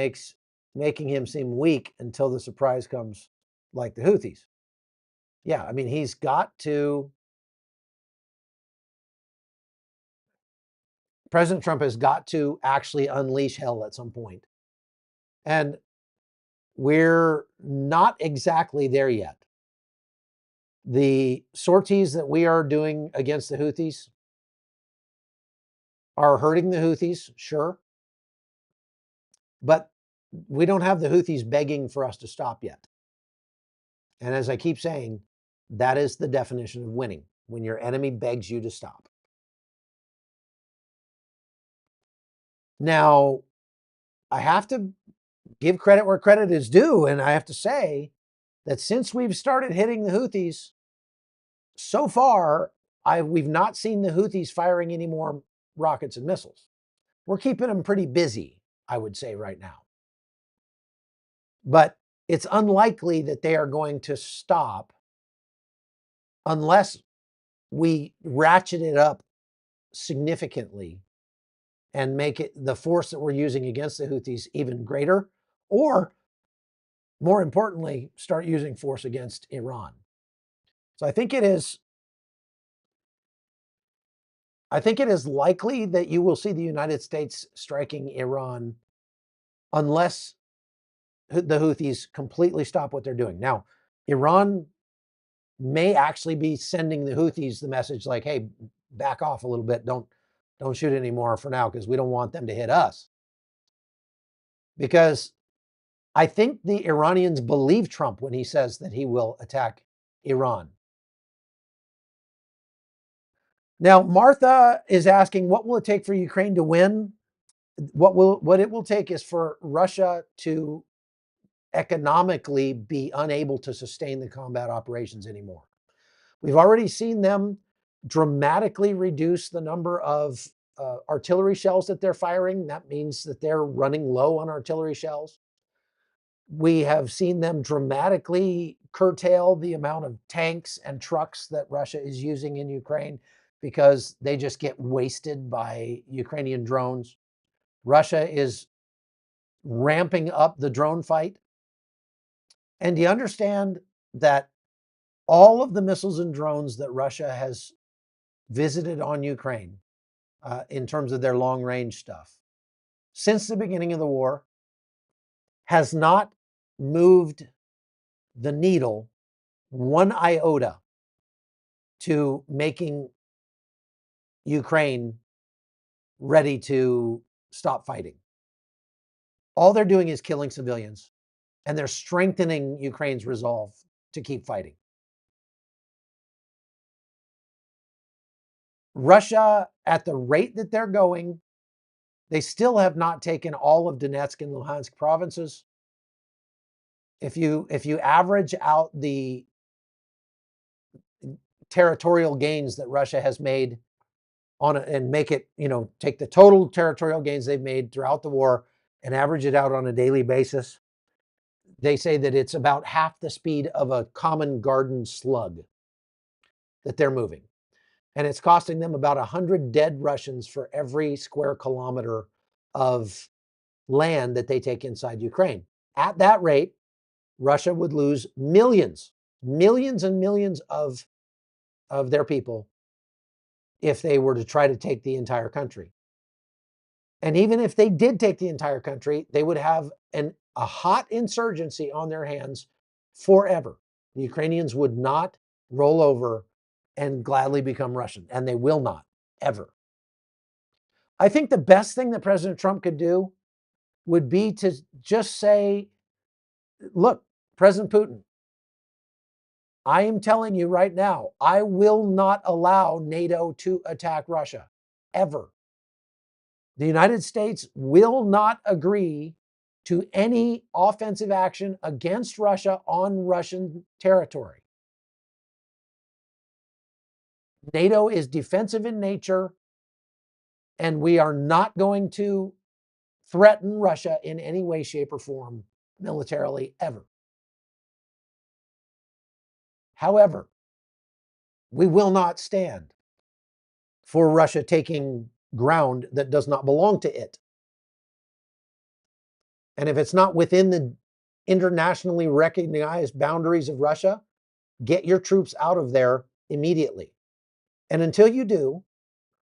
[SPEAKER 1] making him seem weak until the surprise comes, like the Houthis. Yeah, I mean, he's got to. President Trump has got to actually unleash hell at some point. And we're not exactly there yet. The sorties that we are doing against the Houthis are hurting the Houthis, sure. But we don't have the Houthis begging for us to stop yet. And as I keep saying, that is the definition of winning, when your enemy begs you to stop. Now, I have to give credit where credit is due, and I have to say that since we've started hitting the Houthis, so far, we've not seen the Houthis firing any more rockets and missiles. We're keeping them pretty busy, I would say, right now. But it's unlikely that they are going to stop unless we ratchet it up significantly and make it the force that we're using against the Houthis even greater, or more importantly, start using force against Iran. So I think it is likely that you will see the United States striking Iran unless the Houthis completely stop what they're doing. Now, Iran may actually be sending the Houthis the message like, hey, back off a little bit. Don't shoot anymore for now, because we don't want them to hit us. Because I think the Iranians believe Trump when he says that he will attack Iran. Now, Martha is asking, what will it take for Ukraine to win? What it will take is for Russia to economically be unable to sustain the combat operations anymore. We've already seen them dramatically reduce the number of artillery shells that they're firing. That means that they're running low on artillery shells. We have seen them dramatically curtail the amount of tanks and trucks that Russia is using in Ukraine, because they just get wasted by Ukrainian drones. Russia is ramping up the drone fight. And do you understand that all of the missiles and drones that Russia has visited on Ukraine, in terms of their long range stuff, since the beginning of the war, has not moved the needle one iota to making Ukraine ready to stop fighting? All they're doing is killing civilians, and they're strengthening Ukraine's resolve to keep fighting. Russia, at the rate that they're going, they still have not taken all of Donetsk and Luhansk provinces. If you average out the territorial gains that Russia has made and make it, take the total territorial gains they've made throughout the war and average it out on a daily basis. They say that it's about half the speed of a common garden slug that they're moving. And it's costing them about 100 dead Russians for every square kilometer of land that they take inside Ukraine. At that rate, Russia would lose millions and millions of their people if they were to try to take the entire country. And even if they did take the entire country, they would have a hot insurgency on their hands forever. The Ukrainians would not roll over and gladly become Russian, and they will not, ever. I think the best thing that President Trump could do would be to just say, look, President Putin, I am telling you right now, I will not allow NATO to attack Russia, ever. The United States will not agree to any offensive action against Russia on Russian territory. NATO is defensive in nature, and we are not going to threaten Russia in any way, shape, or form militarily, ever. However, we will not stand for Russia taking ground that does not belong to it. And if it's not within the internationally recognized boundaries of Russia, get your troops out of there immediately. And until you do,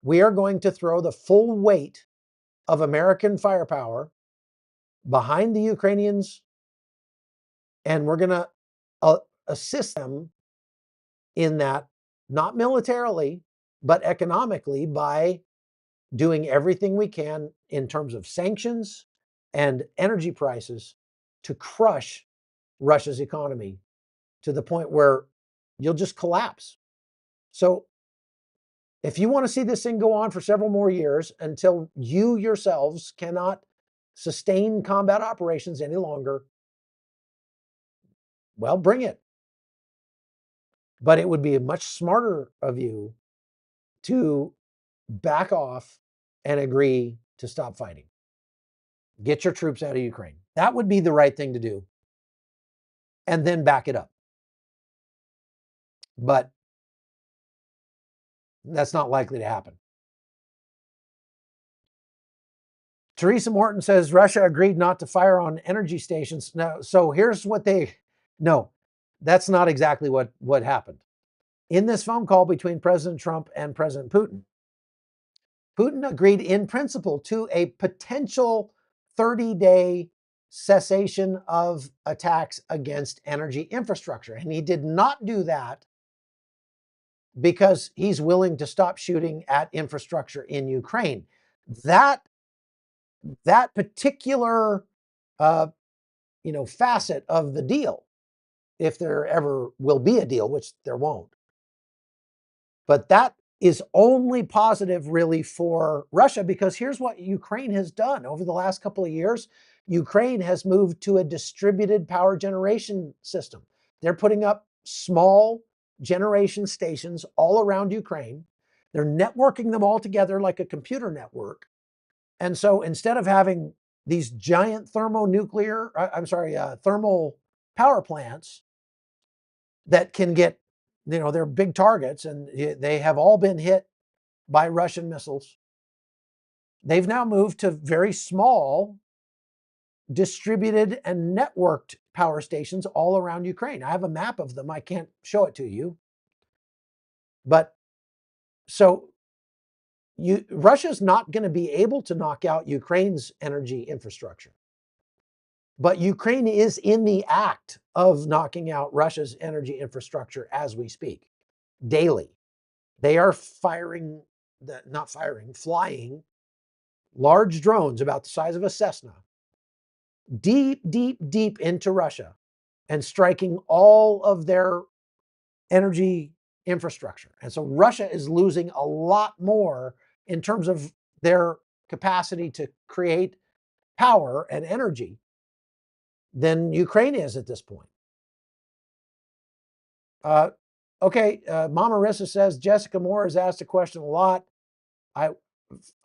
[SPEAKER 1] we are going to throw the full weight of American firepower behind the Ukrainians, and we're going to assist them in that, not militarily, but economically, by doing everything we can in terms of sanctions and energy prices to crush Russia's economy to the point where you'll just collapse. So if you want to see this thing go on for several more years until you yourselves cannot sustain combat operations any longer, well, bring it. But it would be much smarter of you to back off and agree to stop fighting. Get your troops out of Ukraine. That would be the right thing to do. And then back it up. But that's not likely to happen. Teresa Morton says Russia agreed not to fire on energy stations. No, so here's what no, that's not exactly what happened. In this phone call between President Trump and President Putin, Putin agreed in principle to a potential 30-day cessation of attacks against energy infrastructure. And he did not do that because he's willing to stop shooting at infrastructure in Ukraine. That particular facet of the deal, if there ever will be a deal, which there won't, but that is only positive really for Russia, because here's what Ukraine has done over the last couple of years. Ukraine has moved to a distributed power generation system. They're putting up small generation stations all around Ukraine. They're networking them all together like a computer network. And so instead of having these giant thermal power plants that can get, they're big targets and they have all been hit by Russian missiles, they've now moved to very small distributed and networked power stations all around Ukraine. I have a map of them. I can't show it to you. But so Russia's not going to be able to knock out Ukraine's energy infrastructure. But Ukraine is in the act of knocking out Russia's energy infrastructure as we speak, daily. They are flying large drones about the size of a Cessna, deep, deep, deep into Russia and striking all of their energy infrastructure. And so Russia is losing a lot more in terms of their capacity to create power and energy than Ukraine is at this point. Okay, Mama Rissa says Jessica Moore has asked a question a lot. I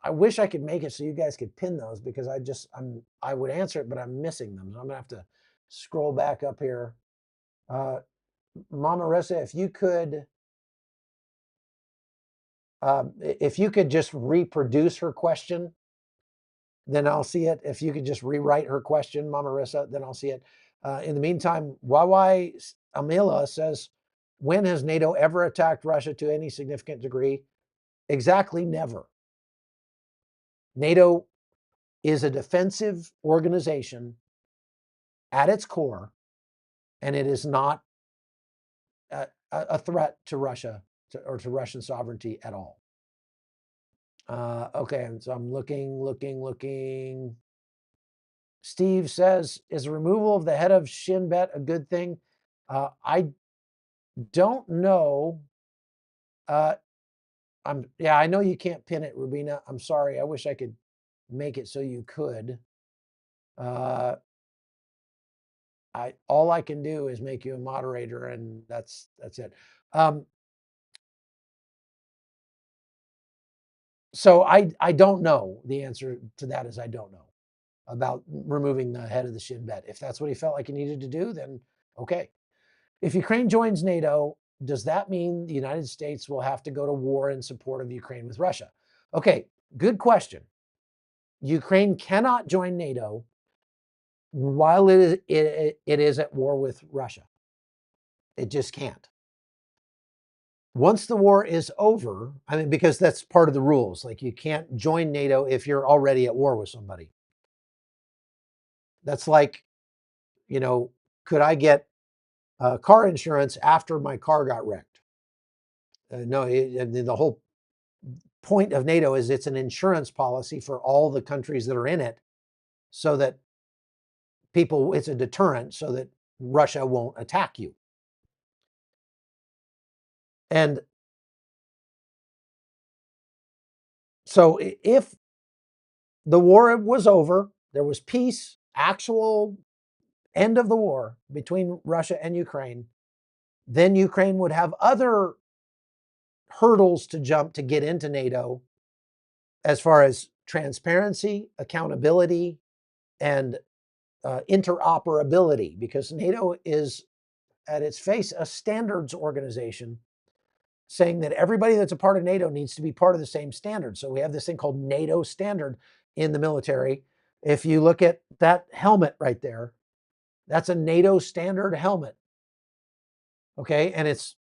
[SPEAKER 1] wish I could make it so you guys could pin those, because I would answer it, but I'm missing them. So I'm gonna have to scroll back up here. Mama Rissa, if you could just reproduce her question, then I'll see it. If you could just rewrite her question, Mama Rissa, then I'll see it. In the meantime, Wawai Amila says, when has NATO ever attacked Russia to any significant degree? Exactly never. NATO is a defensive organization at its core, and it is not a threat to Russia or to Russian sovereignty at all. Okay, so I'm looking. Steve says, is the removal of the head of Shin Bet a good thing? I don't know. I know you can't pin it, Rubina. I'm sorry. I wish I could make it so you could. All I can do is make you a moderator, and that's it. So I don't know. The answer to that is I don't know about removing the head of the Shin Bet. If that's what he felt like he needed to do, then okay. If Ukraine joins NATO, does that mean the United States will have to go to war in support of Ukraine with Russia? Okay, good question. Ukraine cannot join NATO while it is at war with Russia. It just can't. Once the war is over, I mean, because that's part of the rules. Like, you can't join NATO if you're already at war with somebody. That's like, could I get car insurance after my car got wrecked? No, the whole point of NATO is it's an insurance policy for all the countries that are in it, so that it's a deterrent so that Russia won't attack you. And so if the war was over, there was peace, actual end of the war between Russia and Ukraine, then Ukraine would have other hurdles to jump to get into NATO, as far as transparency, accountability, and interoperability, because NATO is at its face a standards organization, saying that everybody that's a part of NATO needs to be part of the same standard. So we have this thing called NATO standard in the military. If you look at that helmet right there, that's a NATO standard helmet. Okay, and it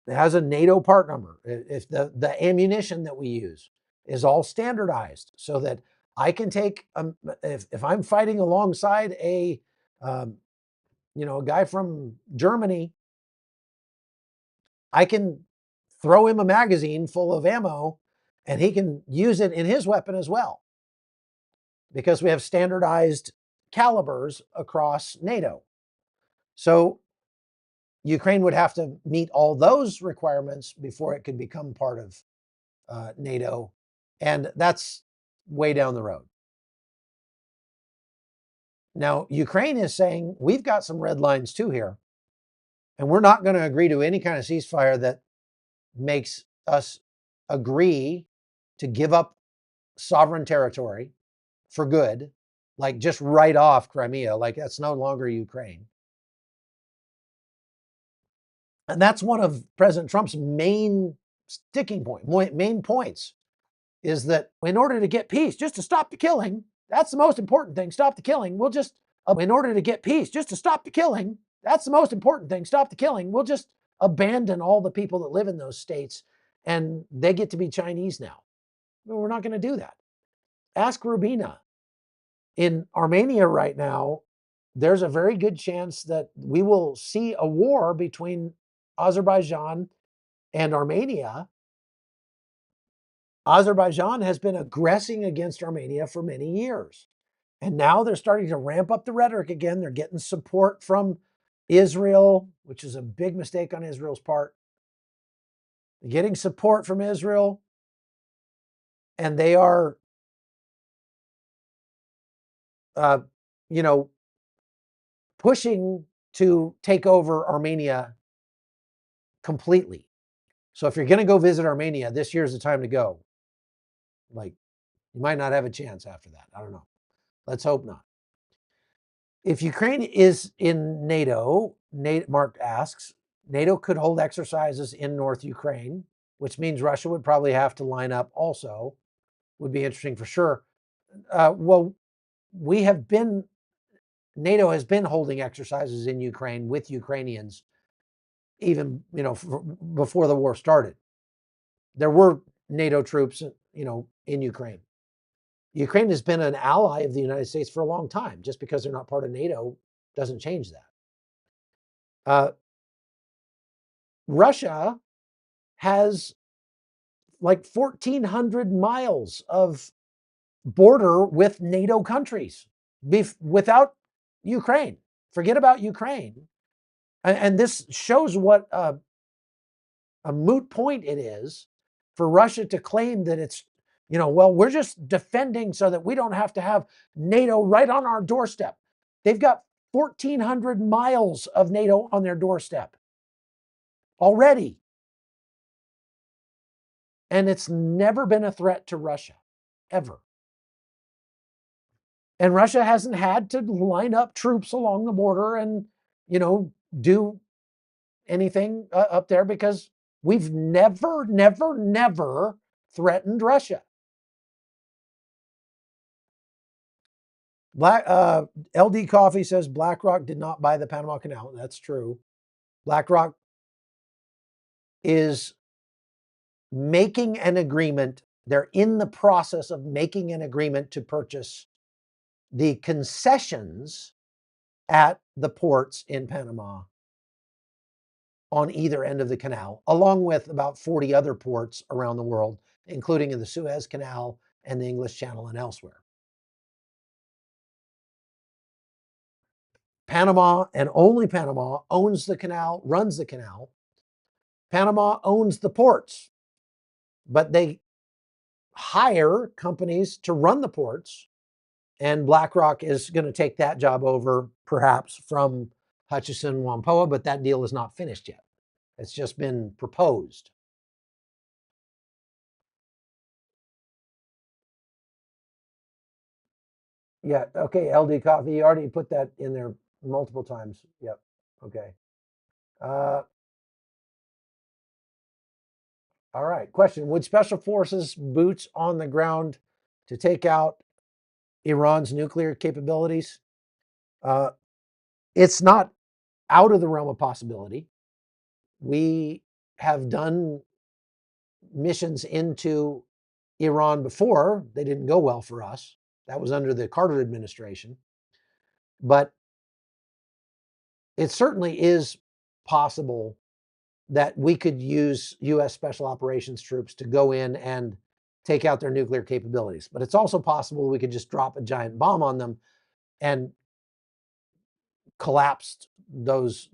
[SPEAKER 1] has a NATO part number. If the ammunition that we use is all standardized, so that I can take if I'm fighting alongside a guy from Germany, I can throw him a magazine full of ammo and he can use it in his weapon as well, because we have standardized calibers across NATO. So Ukraine would have to meet all those requirements before it could become part of NATO. And that's way down the road. Now, Ukraine is saying, we've got some red lines too here, and we're not going to agree to any kind of ceasefire that makes us agree to give up sovereign territory for good, like just write off Crimea, like that's no longer Ukraine. And that's one of President Trump's main points, is that in order to get peace, just to stop the killing, that's the most important thing. Stop the killing. In order to get peace, just to stop the killing, that's the most important thing. Stop the killing. We'll just abandon all the people that live in those states, and they get to be Chinese now. No, we're not going to do that. Ask Rubina. In Armenia right now, there's a very good chance that we will see a war between Azerbaijan and Armenia. Azerbaijan has been aggressing against Armenia for many years. And now they're starting to ramp up the rhetoric again. They're getting support from Israel, which is a big mistake on Israel's part. They're getting support from Israel, and they are, pushing to take over Armenia completely. So if you're going to go visit Armenia, this year's the time to go. Like, you might not have a chance after that. I don't know. Let's hope not. If Ukraine is in NATO, Mark asks, NATO could hold exercises in North Ukraine, which means Russia would probably have to line up also. Would be interesting for sure. Well, NATO has been holding exercises in Ukraine with Ukrainians, even before the war started. There were NATO troops, in Ukraine. Ukraine has been an ally of the United States for a long time. Just because they're not part of NATO doesn't change that. Russia has like 1,400 miles of border with NATO countries without Ukraine. Forget about Ukraine. And this shows what a moot point it is for Russia to claim that it's, well, we're just defending so that we don't have to have NATO right on our doorstep. They've got 1,400 miles of NATO on their doorstep already. And it's never been a threat to Russia, ever. And Russia hasn't had to line up troops along the border and, do anything up there because we've never threatened Russia. LD Coffee says BlackRock did not buy the Panama Canal. That's true. BlackRock is making an agreement. They're in the process of making an agreement to purchase the concessions at the ports in Panama on either end of the canal, along with about 40 other ports around the world, including in the Suez Canal and the English Channel and elsewhere. Panama, and only Panama, owns the canal, runs the canal. Panama owns the ports, but they hire companies to run the ports, and BlackRock is going to take that job over, perhaps from Hutchison Whampoa, but that deal is not finished yet. It's just been proposed. Yeah, okay, LD Coffee, you already put that in there multiple times. Yep, okay. All right, question. Would Special Forces boots on the ground to take out Iran's nuclear capabilities? It's not out of the realm of possibility. We have done missions into Iran before. They didn't go well for us. That was under the Carter administration. But it certainly is possible that we could use U.S. Special Operations troops to go in and take out their nuclear capabilities. But it's also possible we could just drop a giant bomb on them and collapse those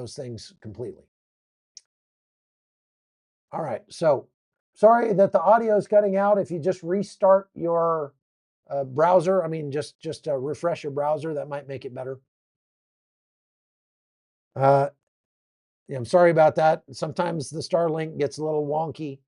[SPEAKER 1] things completely. All right, so sorry that the audio is cutting out. If you just restart your browser, just refresh your browser, that might make it better. Yeah, I'm sorry about that. Sometimes the Starlink gets a little wonky.